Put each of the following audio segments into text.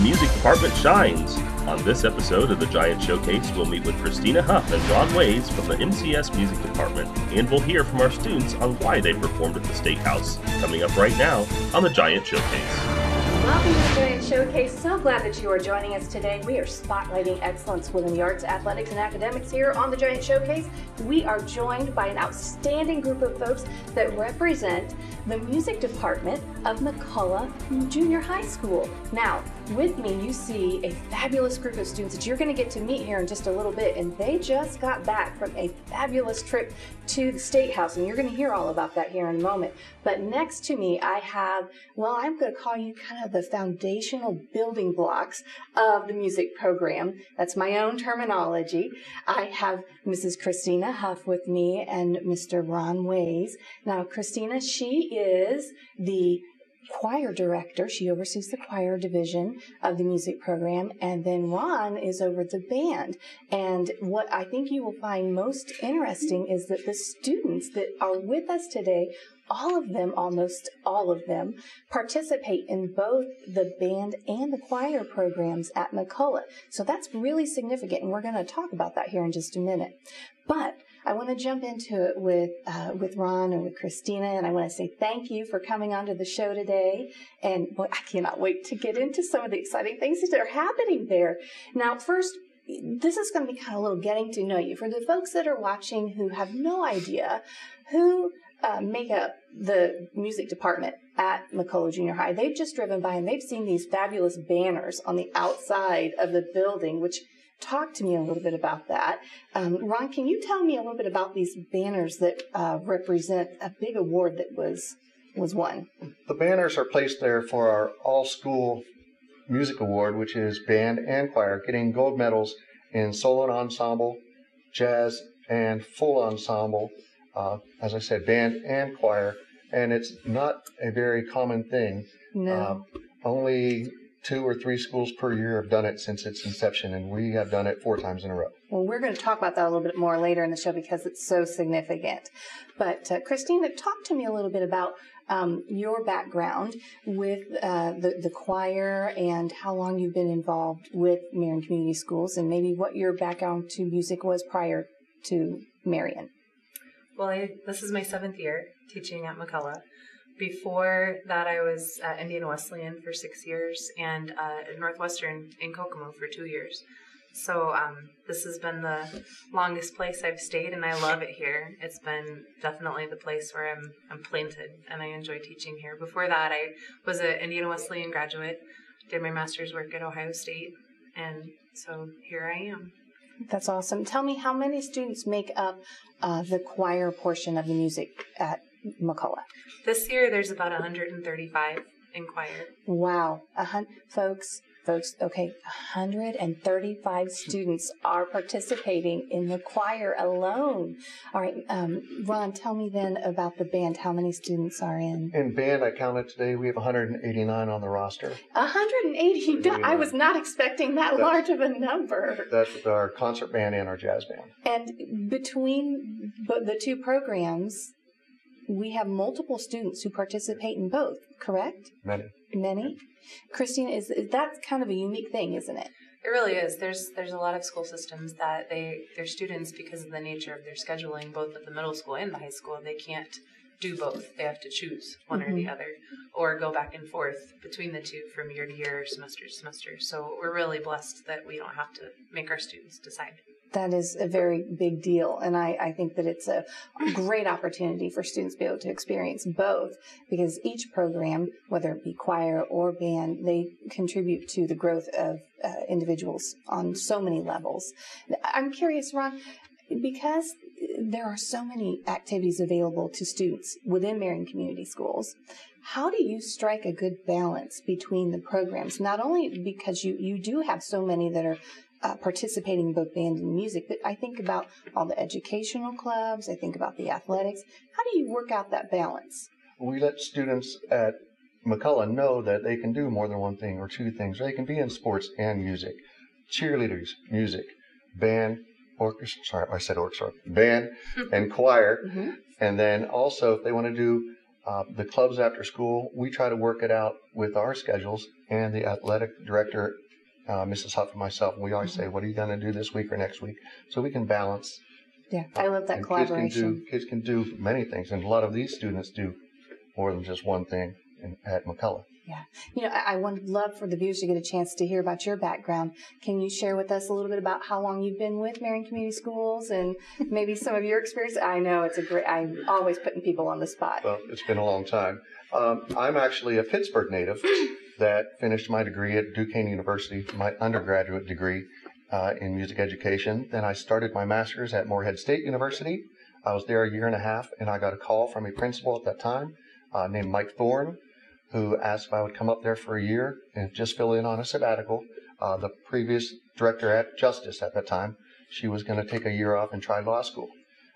music department shines. On this episode of the Giant Showcase, we'll meet with Christina Huff and Ron Ways from the MCS Music Department, and we'll hear from our students on why they performed at the State House. Coming up right now on the Giant Showcase. Welcome to the Giant Showcase. So glad that you are joining us today. We are spotlighting excellence within the arts, athletics, and academics here on the Giant Showcase. We are joined by an outstanding group of folks that represent the music department of McCullough Junior High School. Now, with me, you see a fabulous group of students that you're going to get to meet here in just a little bit, and they just got back from a fabulous trip to the State House, and you're going to hear all about that here in a moment. But next to me, I have, well, I'm going to call you kind of the foundational building blocks of the music program. That's my own terminology. I have Mrs. Christina Huff with me and Mr. Ron Ways. Now, Christina, she is the choir director. She oversees the choir division of the music program, and then Ron is over the band. And what I think you will find most interesting is that the students that are with us today, all of them, almost all of them, participate in both the band and the choir programs at McCullough. So that's really significant, and we're going to talk about that here in just a minute. But I want to jump into it with Ron and with Christina, and I want to say thank you for coming onto the show today. And boy, I cannot wait to get into some of the exciting things that are happening there. Now, first, this is going to be kind of a little getting to know you. For the folks that are watching who have no idea who make up the music department at McCullough Junior High, they've just driven by and they've seen these fabulous banners on the outside of the building, which talk to me a little bit about that. Ron, can you tell me a little bit about these banners that represent a big award that was won? The banners are placed there for our all-school music award, which is band and choir, getting gold medals in solo and ensemble, jazz, and full ensemble. As I said, band and choir, and it's not a very common thing. No. Only 2 or 3 schools per year have done it since its inception, and we have done it 4 times in a row. Well, we're going to talk about that a little bit more later in the show because it's so significant. But Christina, talk to me a little bit about your background with the choir and how long you've been involved with Marion Community Schools, and maybe what your background to music was prior to Marion. Well, this is my 7th year teaching at McCullough. Before that, I was at Indiana Wesleyan for 6 years and at Northwestern in Kokomo for 2 years. So this has been the longest place I've stayed, and I love it here. It's been definitely the place where I'm planted, and I enjoy teaching here. Before that, I was an Indiana Wesleyan graduate, did my master's work at Ohio State, and so here I am. That's awesome. Tell me, how many students make up the choir portion of the music at McCullough? This year, there's about 135 in choir. Wow. Folks, okay, 135 students are participating in the choir alone. All right, Ron, tell me then about the band. How many students are in? In band, I counted today, we have 189 on the roster. 189? I was not expecting that large of a number. That's with our concert band and our jazz band. And between the 2 programs, we have multiple students who participate in both, correct? Many? Christina, that's kind of a unique thing, isn't it? It really is. There's a lot of school systems that their students, because of the nature of their scheduling, both at the middle school and the high school, they can't do both. They have to choose one or the other, or go back and forth between the 2 from year to year, semester to semester. So we're really blessed that we don't have to make our students decide. That is a very big deal, and I think that it's a great opportunity for students to be able to experience both, because each program, whether it be choir or band, they contribute to the growth of individuals on so many levels. I'm curious, Ron, because there are so many activities available to students within Marion Community Schools, how do you strike a good balance between the programs? Not only because you do have so many that are participating in both band and music, but I think about all the educational clubs, I think about the athletics. How do you work out that balance? We let students at McCullough know that they can do more than one thing or 2 things. They can be in sports and music, cheerleaders, music, band, orchestra, band and choir. And then also if they want to do The clubs after school, we try to work it out with our schedules, and the athletic director, Mrs. Huff and myself, we always say, what are you going to do this week or next week? So we can balance. Yeah, I love that collaboration. Kids can do many things, and a lot of these students do more than just one thing at McCullough. Yeah. You know, I would love for the viewers to get a chance to hear about your background. Can you share with us a little bit about how long you've been with Marion Community Schools and maybe some of your experience? I know I'm always putting people on the spot. Well, it's been a long time. I'm actually a Pittsburgh native that finished my degree at Duquesne University, my undergraduate degree in music education. Then I started my master's at Morehead State University. I was there a year and a half, and I got a call from a principal at that time named Mike Thorne, who asked if I would come up there for a year and just fill in on a sabbatical. The previous director at Justice at that time, she was going to take a year off and try law school.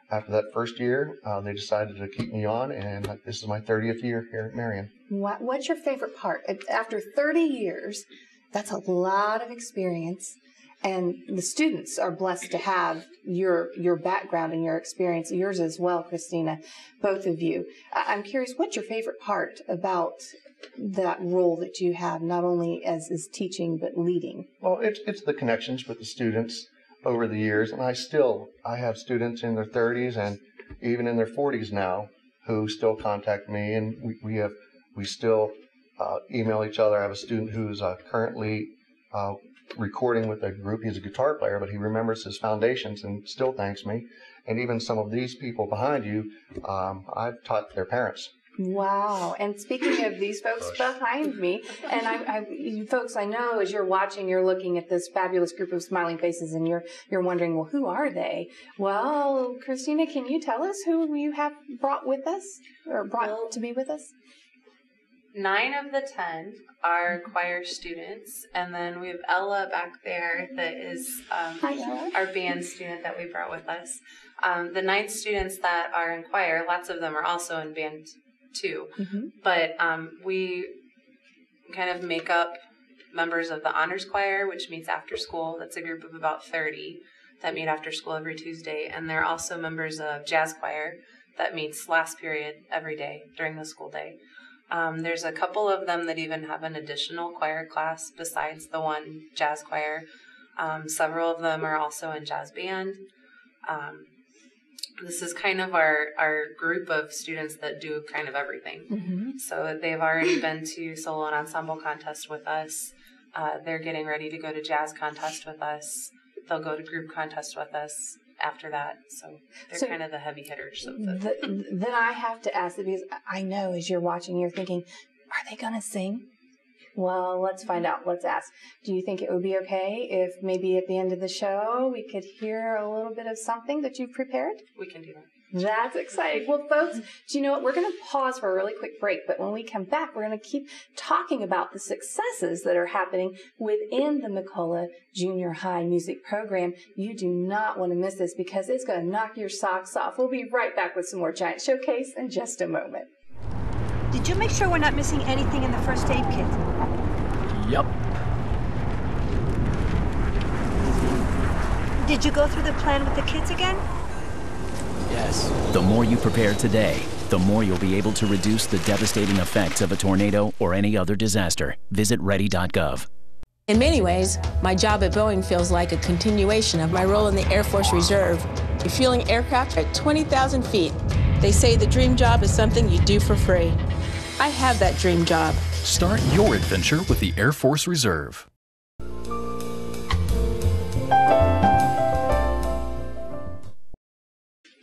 After that first year, they decided to keep me on, and this is my 30th year here at Marion. What's your favorite part? After 30 years, that's a lot of experience, and the students are blessed to have your background and your experience, yours as well, Christina, both of you. I'm curious, what's your favorite part about that role that you have, not only as teaching, but leading? Well, it's the connections with the students over the years, and I have students in their 30s and even in their 40s now who still contact me, and we still email each other. I have a student who's currently recording with a group. He's a guitar player, but he remembers his foundations and still thanks me. And even some of these people behind you, I've taught their parents. Wow. And speaking of these folks behind me, and you folks, I know as you're watching, you're looking at this fabulous group of smiling faces and you're wondering, well, who are they? Well, Christina, can you tell us who you have brought with us or brought to be with us? 9 of the 10 are choir students, and then we have Ella back there that is our band student that we brought with us. The 9 students that are in choir, lots of them are also in band too, but we kind of make up members of the honors choir, which meets after school. That's a group of about 30 that meet after school every Tuesday, and they're also members of jazz choir that meets last period every day during the school day. There's a couple of them that even have an additional choir class besides the one jazz choir. Several of them are also in jazz band. This is kind of our group of students that do kind of everything. So they've already been to solo and ensemble contest with us. They're getting ready to go to jazz contest with us. They'll go to group contest with us after that. So they're kind of the heavy hitters of Then I have to ask, because I know as you're watching, you're thinking, are they going to sing? Well, let's find out. Let's ask. Do you think it would be okay if maybe at the end of the show we could hear a little bit of something that you've prepared? We can do that. That's exciting. Well, folks, do you know what? We're going to pause for a really quick break, but when we come back, we're going to keep talking about the successes that are happening within the McCullough Junior High music program. You do not want to miss this because it's going to knock your socks off. We'll be right back with some more Giant Showcase in just a moment. Did you make sure we're not missing anything in the first aid kit? Yep. Did you go through the plan with the kids again? Yes. The more you prepare today, the more you'll be able to reduce the devastating effects of a tornado or any other disaster. Visit ready.gov. In many ways, my job at Boeing feels like a continuation of my role in the Air Force Reserve, refueling aircraft at 20,000 feet. They say the dream job is something you do for free. I have that dream job. Start your adventure with the Air Force Reserve.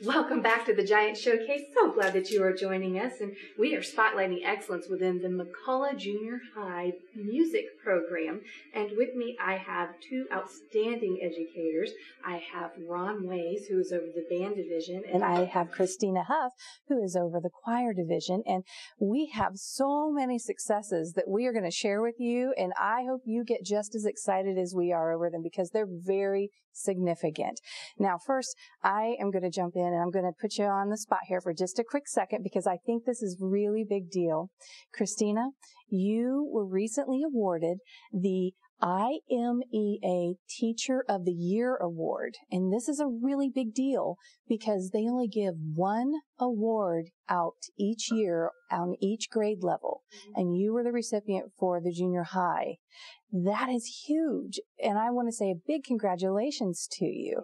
Welcome back to the Giant Showcase. So glad that you are joining us, and we are spotlighting excellence within the McCullough Junior High music program. And with me, I have 2 outstanding educators. I have Ron Ways, who is over the band division, and I have Christina Huff, who is over the choir division. And we have so many successes that we are going to share with you, and I hope you get just as excited as we are over them because they're very significant. Now, first, I am going to jump in and I'm going to put you on the spot here for just a quick second because I think this is really big deal. Christina, you were recently awarded the IMEA Teacher of the Year Award. And this is a really big deal because they only give one award out each year on each grade level. And you were the recipient for the junior high. That is huge. And I want to say a big congratulations to you.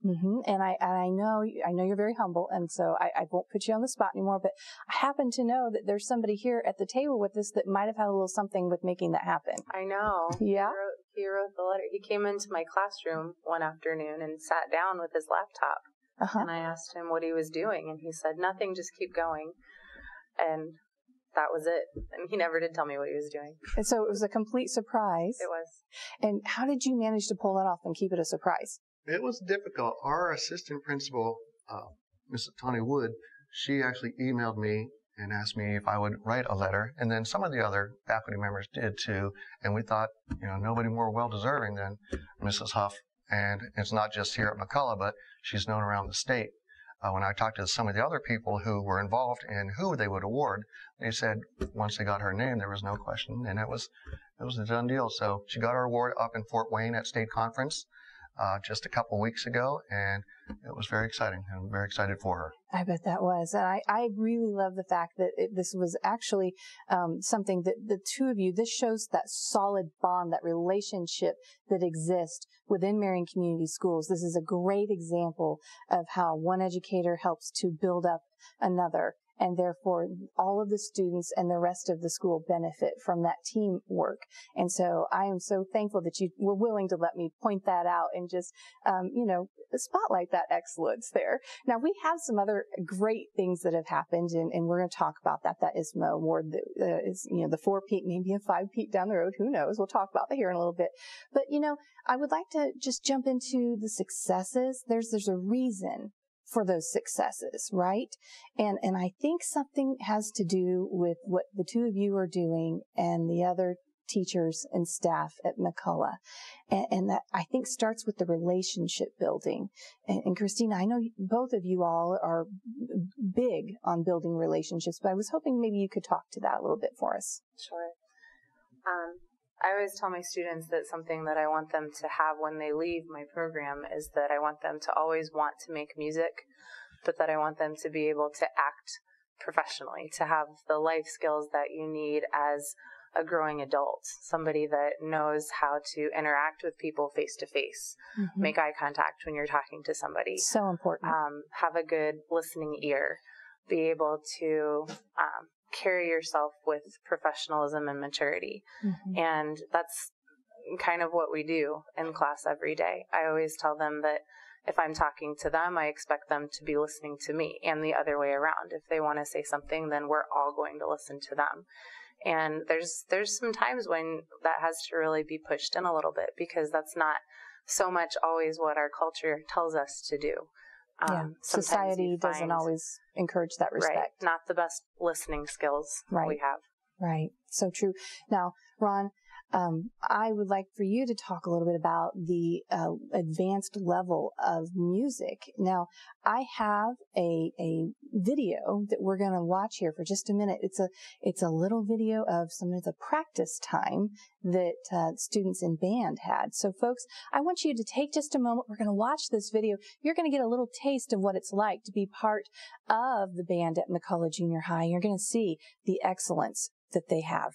Thank you. And I know you're very humble, and so I won't put you on the spot anymore, but I happen to know that there's somebody here at the table with us that might have had a little something with making that happen. I know. Yeah? He wrote the letter. He came into my classroom one afternoon and sat down with his laptop. And I asked him what he was doing, and he said, nothing, just keep going. And that was it. And he never did tell me what he was doing. And so it was a complete surprise. It was. And how did you manage to pull that off and keep it a surprise? It was difficult. Our assistant principal, Mrs. Tawny Wood, she actually emailed me and asked me if I would write a letter. And then some of the other faculty members did too. And we thought, nobody more well-deserving than Mrs. Huff. And it's not just here at McCullough, but she's known around the state. When I talked to some of the other people who were involved in who they would award, they said once they got her name, there was no question. And it was a done deal. So she got her award up in Fort Wayne at state conference just a couple weeks ago, and it was very exciting. I'm very excited for her. I bet that was. And I really love the fact that this was actually something that the two of you, this shows that solid bond, that relationship that exists within Marion Community Schools. This is a great example of how one educator helps to build up another. And therefore, all of the students and the rest of the school benefit from that teamwork. And so I am so thankful that you were willing to let me point that out and just, spotlight that excellence there. Now, we have some other great things that have happened, and we're going to talk about that. That ISMA award that is, the 4-peat, maybe a 5-peat down the road. Who knows? We'll talk about that here in a little bit. But, I would like to just jump into the successes. There's a reason for those successes, right? And I think something has to do with what the two of you are doing and the other teachers and staff at McCullough. And that I think starts with the relationship building. And Christina, I know both of you all are big on building relationships, but I was hoping maybe you could talk to that a little bit for us. Sure. I always tell my students that something that I want them to have when they leave my program is that I want them to always want to make music, but that I want them to be able to act professionally, to have the life skills that you need as a growing adult, somebody that knows how to interact with people face to face, make eye contact when you're talking to somebody. So important. Have a good listening ear, be able to carry yourself with professionalism and maturity. And that's kind of what we do in class every day. I always tell them that if I'm talking to them, I expect them to be listening to me, and the other way around. If they want to say something, then we're all going to listen to them. And there's some times when that has to really be pushed in a little bit, because that's not so much always what our culture tells us to do. Society doesn't always encourage that respect. Right. Not the best listening skills we have. Right. So true. Now, Ron, I would like for you to talk a little bit about the advanced level of music. Now, I have a video that we're going to watch here for just a minute. It's a little video of some of the practice time that students in band had. So, folks, I want you to take just a moment. We're going to watch this video. You're going to get a little taste of what it's like to be part of the band at McCullough Junior High. You're going to see the excellence that they have.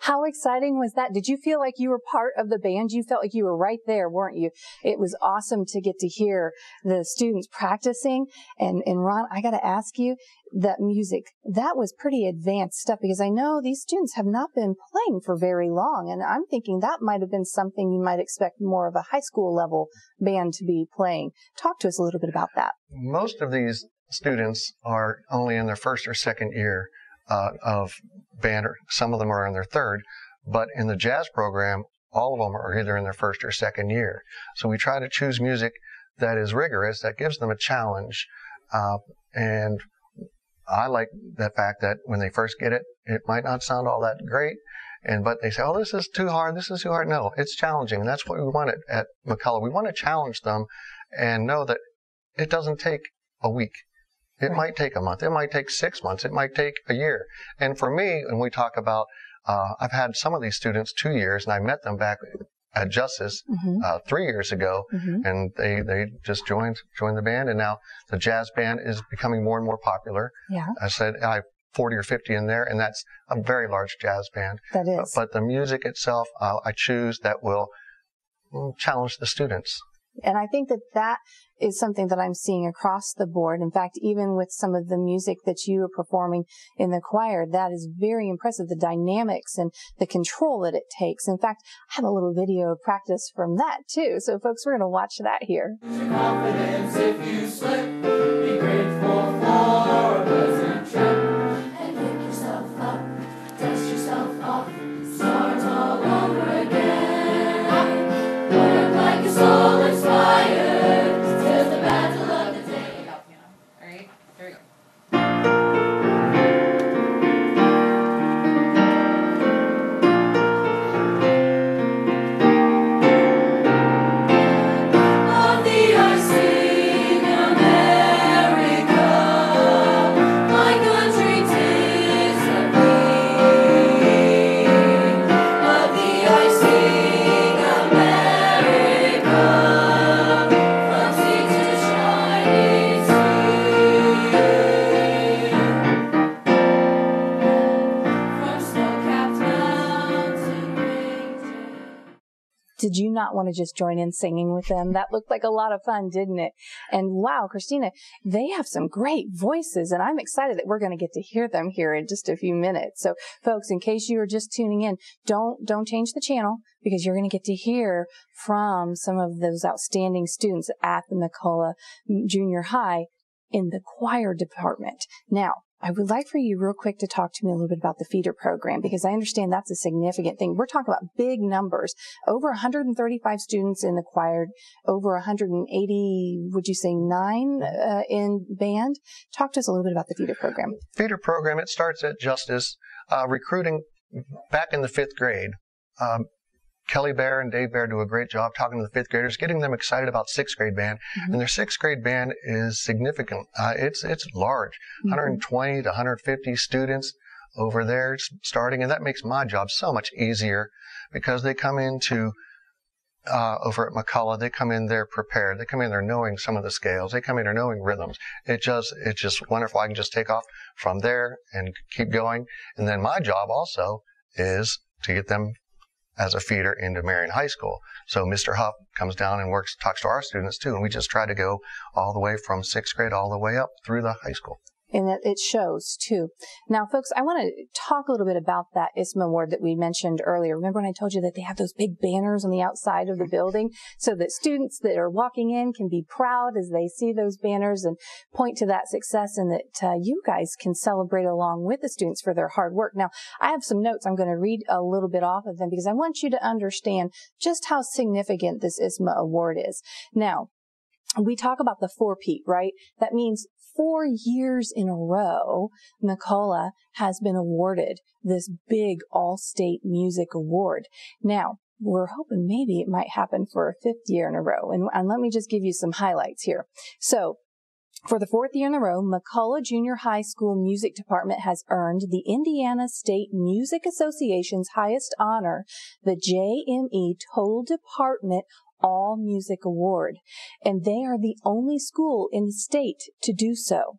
How exciting was that? Did you feel like you were part of the band? You felt like you were right there, weren't you? It was awesome to get to hear the students practicing. And Ron, I got to ask you, that music, that was pretty advanced stuff, because I know these students have not been playing for very long. And I'm thinking that might have been something you might expect more of a high school level band to be playing. Talk to us a little bit about that. Most of these students are only in their first or second year of band, or some of them are in their third, but in the jazz program, all of them are either in their first or second year. So we try to choose music that is rigorous, that gives them a challenge, and I like the fact that when they first get it, it might not sound all that great, but they say, oh, this is too hard, this is too hard. No, it's challenging, and that's what we want at McCullough. We want to challenge them and know that it doesn't take a week. It might take a month. It might take 6 months. It might take a year. And for me, when we talk about, I've had some of these students 2 years, and I met them back at Justice 3 years ago, and they just joined the band, and now the jazz band is becoming more and more popular. Yeah. I said I have 40 or 50 in there, and that's a very large jazz band. That is. But the music itself, I choose that will challenge the students. And I think that that is something that I'm seeing across the board. In fact, even with some of the music that you are performing in the choir, that is very impressive, the dynamics and the control that it takes. In fact, I have a little video of practice from that too. So folks, we're going to watch that here. Confidence if you slip, be grateful for a pleasant trip. And pick yourself up, dust yourself off, start all over again. Work like your soul inspired, till the battle of the day. Alright, here we go. On the I sing America, my country 'tis of thee. Of the I sing America, from sea to shining sea. From snow-capped mountain ranges. Did you not want to just join in singing with them? That looked like a lot of fun, didn't it? And wow, Christina, they have some great voices, and I'm excited that we're going to get to hear them here in just a few minutes. So folks, in case you are just tuning in, don't change the channel, because you're going to get to hear from some of those outstanding students at the McCullough Junior High in the choir department. Now, I would like for you real quick to talk to me a little bit about the feeder program, because I understand that's a significant thing. We're talking about big numbers, over 135 students in the choir, over 180, would you say 9 in band? Talk to us a little bit about the feeder program. Feeder program, it starts at Justice, recruiting back in the 5th grade. Kelly Bear and Dave Bear do a great job talking to the 5th graders, getting them excited about 6th grade band. And their 6th grade band is significant. It's large, 120 to 150 students over there starting, and that makes my job so much easier, because they come into over at McCullough, they come in there prepared. They come in there knowing some of the scales. They come in there knowing rhythms. It's just wonderful. I can just take off from there and keep going. And then my job also is to get them as a feeder into Marion High School. So Mr. Huff comes down and talks to our students too, and we just try to go all the way from 6th grade all the way up through the high school. And it shows too. Now, folks, I want to talk a little bit about that ISMA award that we mentioned earlier. Remember when I told you that they have those big banners on the outside of the building so that students that are walking in can be proud as they see those banners and point to that success, and that you guys can celebrate along with the students for their hard work. Now, I have some notes. I'm going to read a little bit off of them, because I want you to understand just how significant this ISMA award is. Now, we talk about the 4-peat, right? That means 4 years in a row, McCullough has been awarded this big all-state music award. Now, we're hoping maybe it might happen for a 5th year in a row. And let me just give you some highlights here. So, for the 4th year in a row, McCullough Junior High School Music Department has earned the Indiana State Music Association's highest honor, the JME Total Department All Music Award, and they are the only school in the state to do so.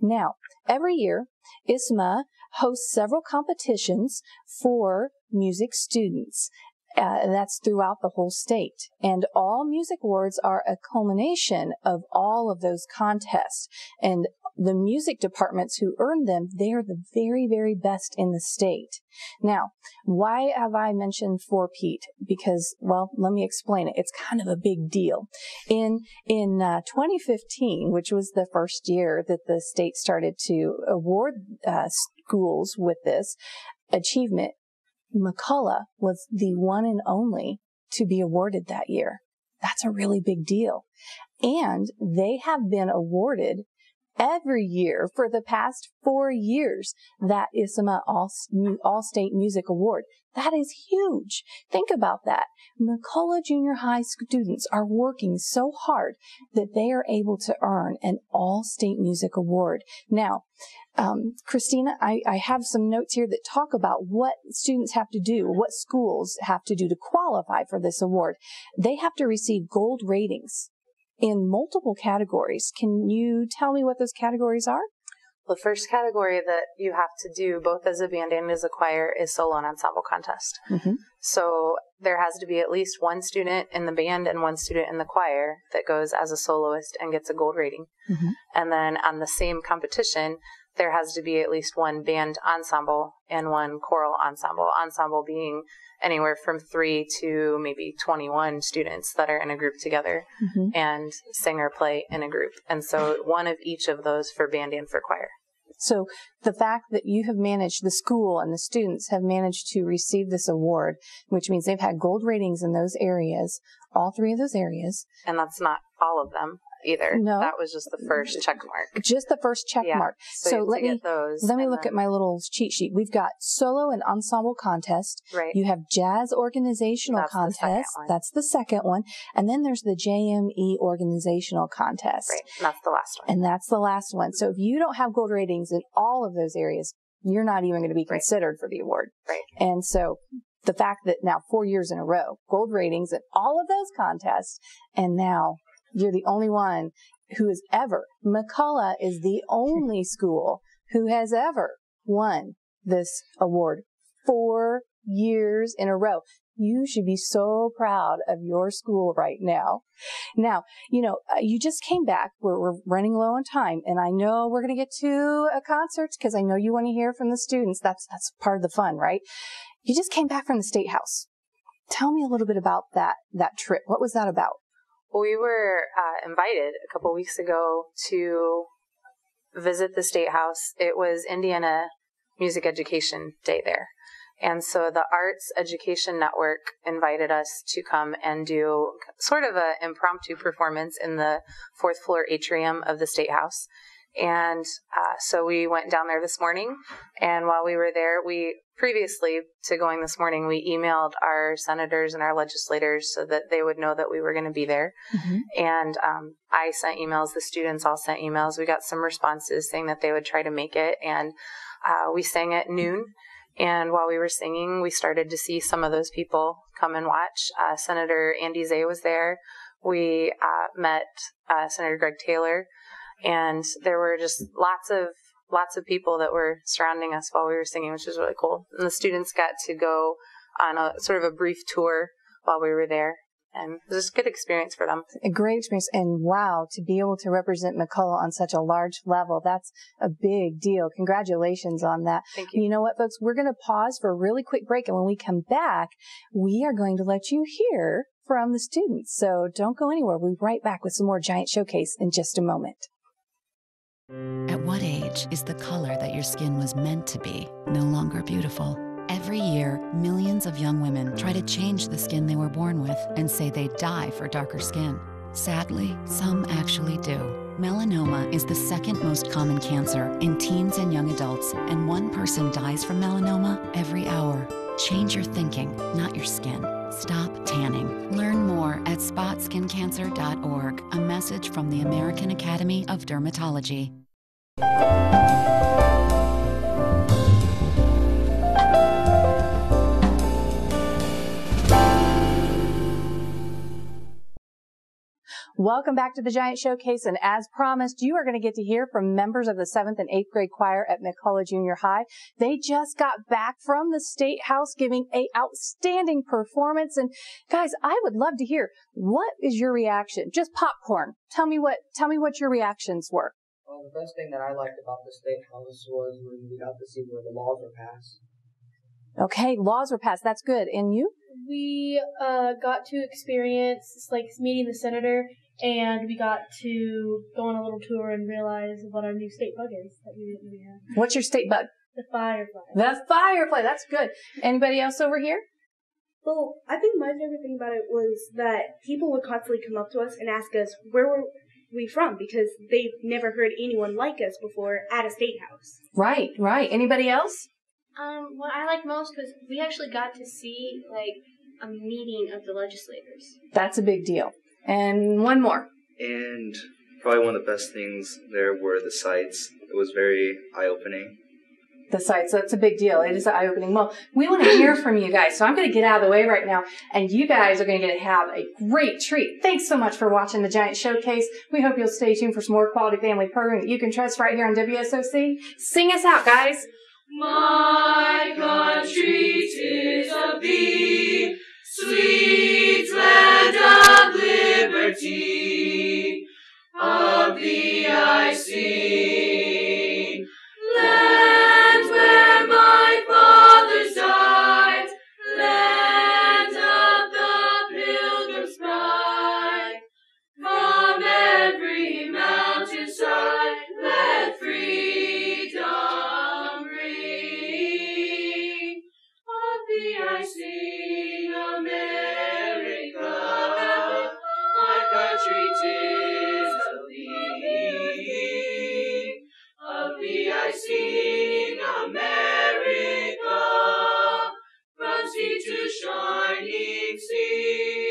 Now, every year, ISMA hosts several competitions for music students. That's throughout the whole state. And all music awards are a culmination of all of those contests. And the music departments who earn them, they are the very, very best in the state. Now, why have I mentioned 4-Pete? Because, well, let me explain it. It's kind of a big deal. In 2015, which was the first year that the state started to award schools with this achievement, McCullough was the one and only to be awarded that year. That's a really big deal. And they have been awarded every year for the past 4 years that ISSMA All-State Music Award. That is huge. Think about that. McCullough Junior High students are working so hard that they are able to earn an All-State Music Award. Now, Christina, I have some notes here that talk about what students have to do, what schools have to do to qualify for this award. They have to receive gold ratings in multiple categories. Can you tell me what those categories are? The first category that you have to do, both as a band and as a choir, is solo and ensemble contest. Mm-hmm. So there has to be at least one student in the band and one student in the choir that goes as a soloist and gets a gold rating. Mm-hmm. And then on the same competition, there has to be at least one band ensemble and one choral ensemble. Ensemble being anywhere from 3 to maybe 21 students that are in a group together Mm-hmm. and sing or play in a group. And so one of each of those for band and for choir. So the fact that you have managed, the school and the students have managed to receive this award, which means they've had gold ratings in those areas, all 3 of those areas. And that's not all of them either. No. That was just the first check mark. Just the first check Yeah. mark. So let me look at my little cheat sheet. We've got solo and ensemble contest. Right. You have jazz organizational That's the second contest. one. That's the second one. And then there's the JME organizational contest. Right. And that's the last one. And that's the last one. So if you don't have gold ratings in all of those areas, you're not even going to be considered for the award. Right. And so the fact that now 4 years in a row, gold ratings in all of those contests, and now you're the only one who has ever, McCullough is the only school who has ever won this award 4 years in a row. You should be so proud of your school right now. Now, you just came back. We're running low on time, and I know we're going to get to a concert because I know you want to hear from the students. That's part of the fun, right? You just came back from the State House. Tell me a little bit about that trip. What was that about? We were invited a couple weeks ago to visit the State House. It was Indiana Music Education Day there. And so the Arts Education Network invited us to come and do sort of an impromptu performance in the 4th floor atrium of the State House. And so we went down there this morning. And while we were there, previously to going this morning, we emailed our senators and our legislators so that they would know that we were going to be there. Mm-hmm. And I sent emails. The students all sent emails. We got some responses saying that they would try to make it. And we sang at noon. And while we were singing, we started to see some of those people come and watch. Senator Andy Zay was there. We met Senator Greg Taylor. And there were just lots of people that were surrounding us while we were singing, which was really cool. And the students got to go on a sort of a brief tour while we were there. And it was a good experience for them. A great experience. And wow, to be able to represent McCullough on such a large level, that's a big deal. Congratulations on that. Thank you. You know what, folks? We're going to pause for a really quick break. And when we come back, we are going to let you hear from the students. So don't go anywhere. We'll be right back with some more Giant Showcase in just a moment. At what age is the color that your skin was meant to be no longer beautiful? Every year, millions of young women try to change the skin they were born with and say they die for darker skin. Sadly, some actually do. Melanoma is the second most common cancer in teens and young adults, and 1 person dies from melanoma every hour. Change your thinking, not your skin. Stop tanning. Learn more at spotskincancer.org. A message from the American Academy of Dermatology. Welcome back to the Giant Showcase, and as promised, you are going to get to hear from members of the 7th and 8th grade choir at McCullough Junior High. They just got back from the State House giving an outstanding performance, and guys, I would love to hear, what is your reaction? Just popcorn. Tell me what your reactions were. Well, the best thing that I liked about the State House was when we got to see where the laws were passed. Okay, laws were passed. That's good. And you? We got to experience like meeting the senator, and we got to go on a little tour and realize what our new state bug is that we didn't really have. What's your state bug? The firefly. The firefly. That's good. Anybody else over here? Well, I think my favorite thing about it was that people would constantly come up to us and ask us where were we from, because they've never heard anyone like us before at a state house. Right, right. Anybody else? What I liked most was we actually got to see, like, a meeting of the legislators. That's a big deal. And one more. And probably one of the best things there were the sights. It was very eye-opening. The sights, that's a big deal. It is eye-opening. Well, we want to hear from you guys, so I'm going to get out of the way right now, and you guys are going to get to have a great treat. Thanks so much for watching the Giant Showcase. We hope you'll stay tuned for some more quality family programming that you can trust right here on WSOC. Sing us out, guys. My country, 'tis of thee, sweet land of liberty, of thee I sing. Land where my fathers died, land of the pilgrim's pride, from every mountainside let freedom ring. Of thee I sing, America, my country, 'tis of thee. Of thee I sing, America, from sea to shining sea.